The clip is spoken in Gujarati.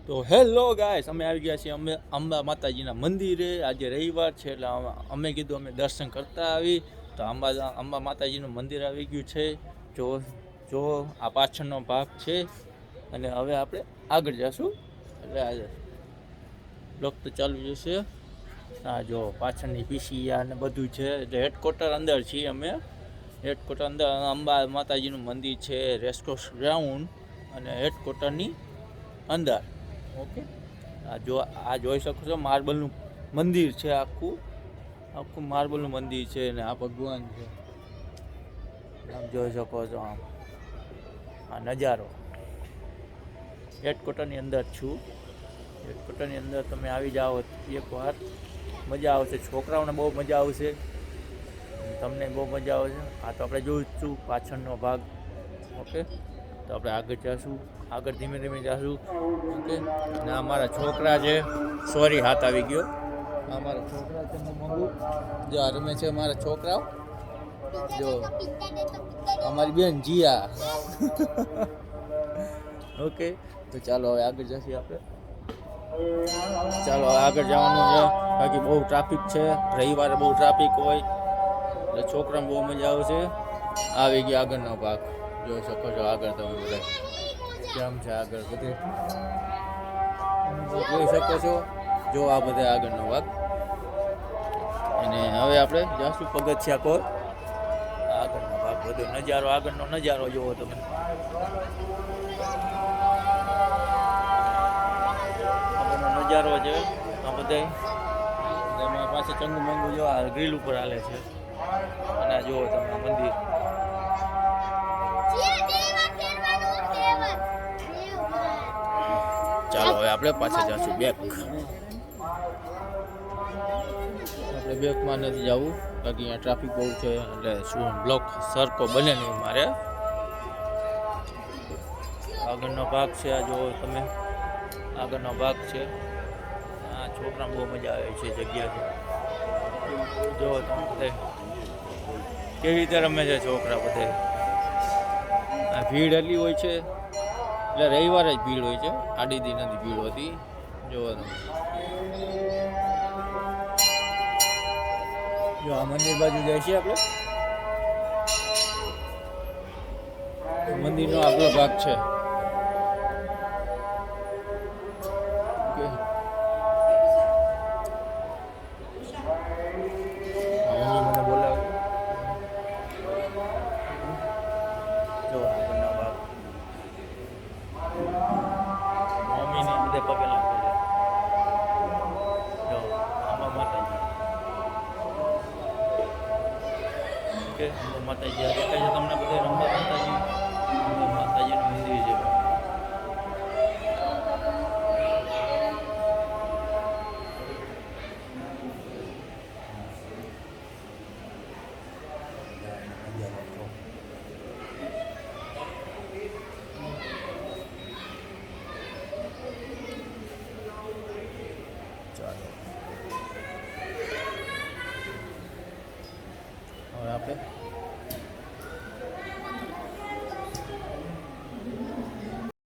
તો હેલો ગાઈસ, અમે આવી ગયા છીએ અંબા માતાજીના મંદિરે. આજે રવિવાર છે એટલે અમે કીધું અમે દર્શન કરતા આવી. તો અંબા માતાજીનું મંદિર આવી ગયું છે. જો આ પાછળનો ભાગ છે અને હવે આપણે આગળ જશું. એટલે આજે બ્લોક તો ચાલુ જશે. હા, જો પાછળની પીસીયા ને બધું છે. એટલે હેડક્વાર્ટર અંદર છીએ અમે. હેડક્વાર્ટર અંદર અંબા માતાજીનું મંદિર છે, રેસકોર્સ ગ્રાઉન્ડ અને હેડક્વાર્ટરની અંદર. ઓકે, આ જોઈ શકો છો માર્બલનું મંદિર છે. આખું માર્બલનું મંદિર છે ને આ ભગવાન છે. આમ જોઈ શકો છો. આ નજારો હેડક્વાર્ટરની અંદર છું. હેડક્વાર્ટરની અંદર તમે આવી જાઓ એકવાર, મજા આવશે. છોકરાઓને બહુ મજા આવશે, તમને બહુ મજા આવશે. આ તો આપણે જોઈશું પાછળનો ભાગ. ઓકે, તો આપણે આગળ જઈશું, આગળ ધીમે ધીમે જઈશું. ઓકે, ને અમારા છોકરા છે. સોરી, હાથ આવી ગયો. અમારા છોકરા છે મમ્મુ, જો આ રમે છે અમારા છોકરાઓ. જો અમારી બેન જીયા. ઓકે, તો ચાલો હવે આગળ જઈએ આપણે. ચાલો હવે આગળ જવાનું છે. બાકી બહુ ટ્રાફિક છે, રવિવારે બહુ ટ્રાફિક હોય એટલે છોકરાને બહુ મજા આવશે. આવી ગયો આગળનો ભાગ, જોઈ શકો છો. આગળ તમે બધા કેમ છે, આગળ બધે જોઈ શકો છો. જો આ બધા આગળનો ભાગ. અને હવે આપણે જાશું પગથિયા કોર. આગળનો ભાગ બધો નજારો, આગળનો નજારો જોવો તમે. આગળનો નજારો છે આ બધા. એમાં પાસે ચંગુ મંગુ જો આ ગ્રીલ ઉપર હાલે છે. અને આ જુઓ તમે મંદિર. ચાલો હવે આપણે પાછા જઈશું બેક. આપણે બેકમાં નથી જવું, બાકી અહીંયા ટ્રાફિક બહુ છે એટલે શું બ્લોક સરખો બને નહીં મારે. આગળનો ભાગ છે, આ જુઓ તમે. આગળનો ભાગ છે. આ છોકરાને બહુ મજા આવે છે જગ્યા છે. જુઓ તમે બધે કેવી રીતે રમે છે છોકરા બધે. આ ભીડ એટલી હોય છે એટલે રવિવારે જ ભીડ હોય છે, આડી દી નથી ભીડ હોતી. જોવો તમે. જો આ મંદિર બાજુ જાય છે આપણે. મંદિરનો આગલો ભાગ છે. મને બોલાવે. જો આગળનો ભાગ. મમ્મીને બધે પગે લાગે છે. જો આમાં માતાજી. ઓકે, આમાં માતાજી દેખાય છે તમને બધે રમવા.